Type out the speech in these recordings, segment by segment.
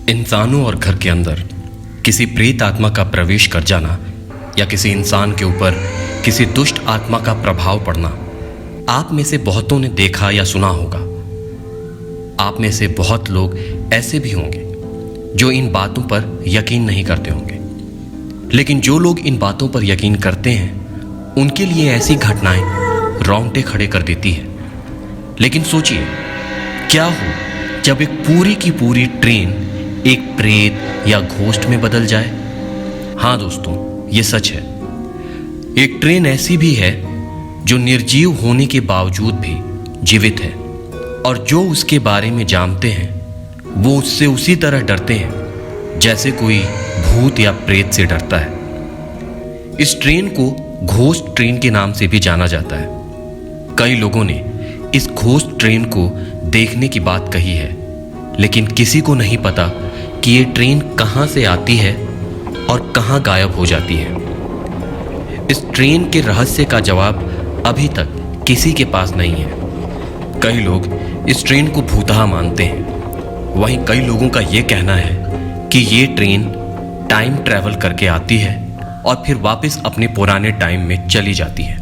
इंसानों और घर के अंदर किसी प्रेत आत्मा का प्रवेश कर जाना या किसी इंसान के ऊपर किसी दुष्ट आत्मा का प्रभाव पड़ना आप में से बहुतों ने देखा या सुना होगा। आप में से बहुत लोग ऐसे भी होंगे जो इन बातों पर यकीन नहीं करते होंगे, लेकिन जो लोग इन बातों पर यकीन करते हैं उनके लिए ऐसी घटनाएं रोंगटे खड़े कर देती है। लेकिन सोचिए, क्या हो जब एक पूरी की पूरी ट्रेन एक प्रेत या घोस्ट में बदल जाए। हाँ दोस्तों, ये सच है। एक ट्रेन ऐसी भी है जो निर्जीव होने के बावजूद भी जीवित है, और जो उसके बारे में जानते हैं वो उससे उसी तरह डरते हैं जैसे कोई भूत या प्रेत से डरता है। इस ट्रेन को घोस्ट ट्रेन के नाम से भी जाना जाता है। कई लोगों ने इस घोस्ट ट्रेन को देखने की बात कही है, लेकिन किसी को नहीं पता कि ये ट्रेन कहाँ से आती है और कहाँ गायब हो जाती है। इस ट्रेन के रहस्य का जवाब अभी तक किसी के पास नहीं है। कई लोग इस ट्रेन को भूतहा मानते हैं, वहीं कई लोगों का ये कहना है कि ये ट्रेन टाइम ट्रैवल करके आती है और फिर वापस अपने पुराने टाइम में चली जाती है।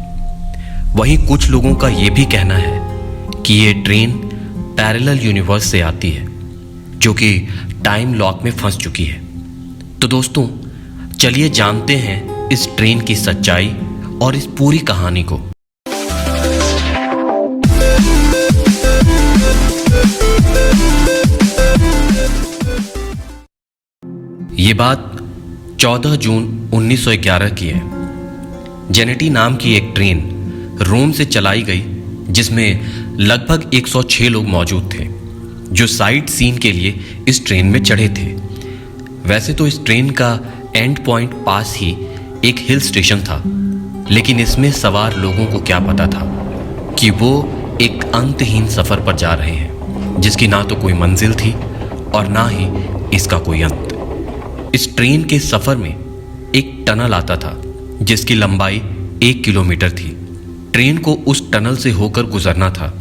वहीं कुछ लोगों का ये भी कहना है कि ये ट्रेन पैरेलल यूनिवर्स से आती है जो कि टाइम लॉक में फंस चुकी है। तो दोस्तों, चलिए जानते हैं इस ट्रेन की सच्चाई और इस पूरी कहानी को। ये बात 14 जून 1911 की है। जेनेटी नाम की एक ट्रेन रोम से चलाई गई जिसमें लगभग 106 लोग मौजूद थे जो साइट सीन के लिए इस ट्रेन में चढ़े थे। वैसे तो इस ट्रेन का एंड पॉइंट पास ही एक हिल स्टेशन था, लेकिन इसमें सवार लोगों को क्या पता था कि वो एक अंतहीन सफ़र पर जा रहे हैं जिसकी ना तो कोई मंजिल थी और ना ही इसका कोई अंत। इस ट्रेन के सफ़र में एक टनल आता था जिसकी लंबाई 1 किलोमीटर थी। ट्रेन को उस टनल से होकर गुजरना था।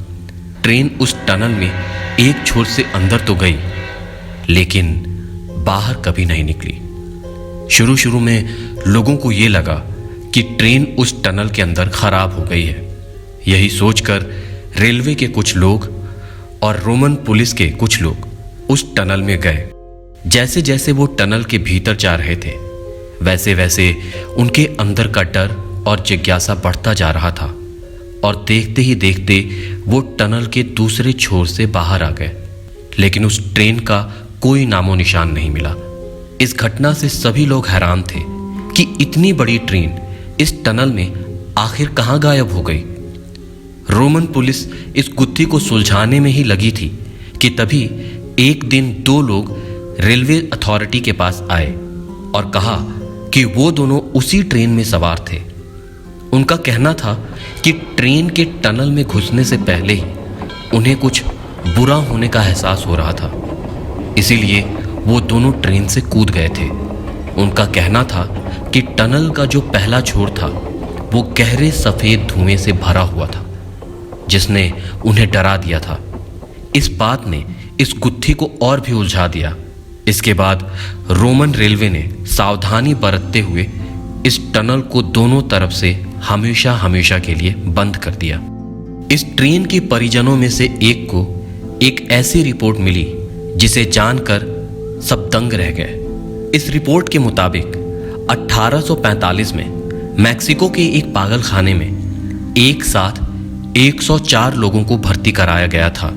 ट्रेन उस टनल में एक छोर से अंदर तो गई, लेकिन बाहर कभी नहीं निकली। शुरू में लोगों को ये लगा कि ट्रेन उस टनल के अंदर खराब हो गई है। यही सोचकर रेलवे के कुछ लोग और रोमन पुलिस के कुछ लोग उस टनल में गए। जैसे जैसे वो टनल के भीतर जा रहे थे, वैसे वैसे उनके अंदर का डर और जिज्ञासा बढ़ता जा रहा था, और देखते ही देखते वो टनल के दूसरे छोर से बाहर आ गए। लेकिन उस ट्रेन का कोई नामो निशान नहीं मिला। इस घटना से सभी लोग हैरान थे कि इतनी बड़ी ट्रेन इस टनल में आखिर कहाँ गायब हो गई। रोमन पुलिस इस गुत्थी को सुलझाने में ही लगी थी कि तभी एक दिन 2 लोग रेलवे अथॉरिटी के पास आए और कहा कि वो दोनों उसी ट्रेन में सवार थे। उनका कहना था कि ट्रेन के टनल में घुसने से पहले ही उन्हें कुछ बुरा होने का एहसास हो रहा था, इसीलिए वो दोनों ट्रेन से कूद गए थे। उनका कहना था कि टनल का जो पहला छोर था वो गहरे सफ़ेद धुएं से भरा हुआ था जिसने उन्हें डरा दिया था। इस बात ने इस गुत्थी को और भी उलझा दिया। इसके बाद रोमन रेलवे ने सावधानी बरतते हुए इस टनल को दोनों तरफ से हमेशा हमेशा के लिए बंद कर दिया। इस ट्रेन के परिजनों में से एक को एक ऐसी रिपोर्ट मिली जिसे जानकर सब दंग रह गए। इस रिपोर्ट के मुताबिक 1845 में मैक्सिको के एक पागल खाने में एक साथ 104 लोगों को भर्ती कराया गया था।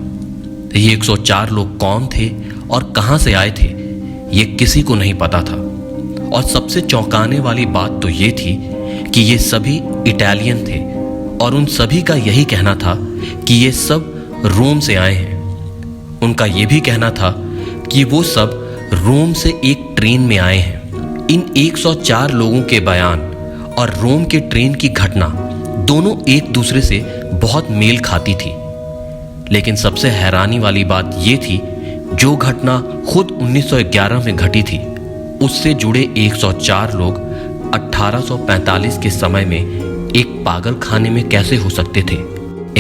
ये 104 लोग कौन थे और कहां से आए थे ये किसी को नहीं पता था, और सबसे चौंकाने वाली बात तो ये थी कि ये सभी इटालियन थे, और उन सभी का यही कहना था कि ये सब रोम से आए हैं। उनका ये भी कहना था कि वो सब रोम से एक ट्रेन में आए हैं। इन 104 लोगों के बयान और रोम के ट्रेन की घटना दोनों एक दूसरे से बहुत मेल खाती थी। लेकिन सबसे हैरानी वाली बात ये थी, जो घटना खुद 1911 में घटी थी उससे जुड़े 104 लोग 1845 के समय में एक पागल खाने में कैसे हो सकते थे।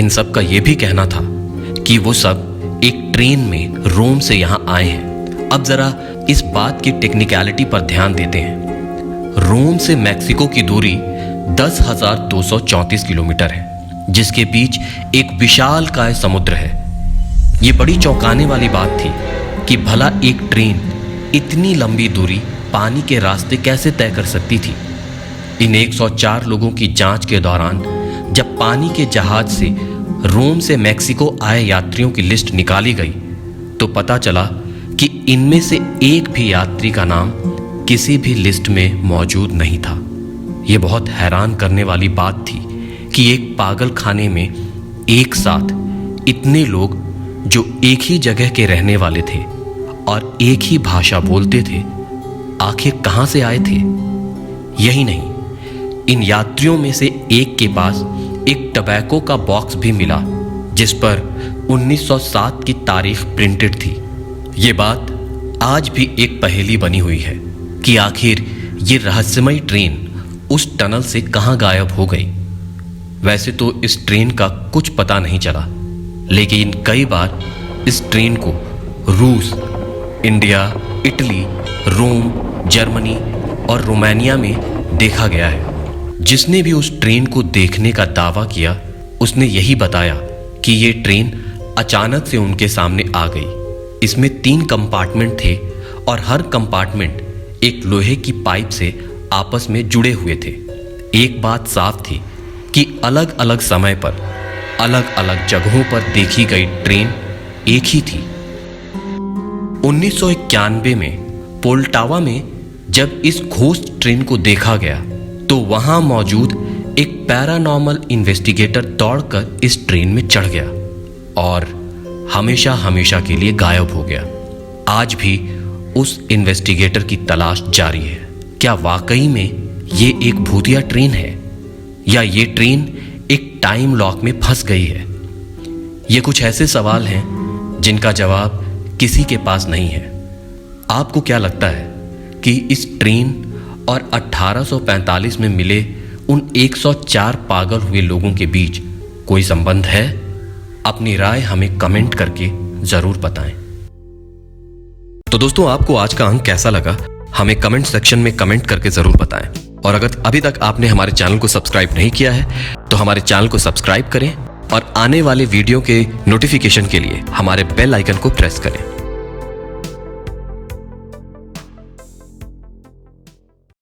इन सब का यह भी कहना था कि वो सब एक ट्रेन में रोम से यहाँ आए हैं। अब जरा इस बात की टेक्निकलिटी पर ध्यान देते हैं। रोम से मैक्सिको की दूरी 10,234 किलोमीटर है, जिसके बीच एक विशालकाय समुद्र है। ये बड़ी चौंकाने वाली बात थी कि भला एक ट्रेन इतनी लंबी दूरी पानी के रास्ते कैसे तय कर सकती थी। इन 104 लोगों की जांच के दौरान जब पानी के जहाज से रोम से मैक्सिको आए यात्रियों की लिस्ट निकाली गई तो पता चला कि इनमें से एक भी यात्री का नाम किसी भी लिस्ट में मौजूद नहीं था। यह बहुत हैरान करने वाली बात थी कि एक पागल खाने में एक साथ इतने लोग जो एक ही जगह के रहने वाले थे और एक ही भाषा बोलते थे, आखिर कहां से आए थे। यही नहीं, इन यात्रियों में से एक के पास एक टबैको का बॉक्स भी मिला जिस पर 1907 की तारीख प्रिंटेड थी। ये बात आज भी एक पहेली बनी हुई है कि आखिर ये रहस्यमयी ट्रेन उस टनल से कहां गायब हो गई। वैसे तो इस ट्रेन का कुछ पता नहीं चला, लेकिन कई बार इस ट्रेन को रूस, इंडिया, इटली, रोम, जर्मनी और रोमानिया में देखा गया है। जिसने भी उस ट्रेन को देखने का दावा किया उसने यही बताया कि ये ट्रेन अचानक से उनके सामने आ गई। इसमें 3 कंपार्टमेंट थे और हर कंपार्टमेंट एक लोहे की पाइप से आपस में जुड़े हुए थे। एक बात साफ थी कि अलग अलग समय पर अलग अलग जगहों पर देखी गई ट्रेन एक ही थी। 1991 में पोल्टावा में जब इस घोस्ट ट्रेन को देखा गया तो वहां मौजूद एक पैरानॉर्मल इन्वेस्टिगेटर दौड़कर इस ट्रेन में चढ़ गया और हमेशा हमेशा के लिए गायब हो गया। आज भी उस इन्वेस्टिगेटर की तलाश जारी है। क्या वाकई में ये एक भूतिया ट्रेन है या ये ट्रेन एक टाइम लॉक में फंस गई है? ये कुछ ऐसे सवाल हैं जिनका जवाब किसी के पास नहीं है। आपको क्या लगता है कि इस ट्रेन और 1845 में मिले उन 104 पागल हुए लोगों के बीच कोई संबंध है? अपनी राय हमें कमेंट करके जरूर बताएं। तो दोस्तों, आपको आज का अंक कैसा लगा हमें कमेंट सेक्शन में कमेंट करके जरूर बताएं। और अगर अभी तक आपने हमारे चैनल को सब्सक्राइब नहीं किया है तो हमारे चैनल को सब्सक्राइब करें और आने वाले वीडियो के नोटिफिकेशन के लिए हमारे बेल आइकन को प्रेस करें।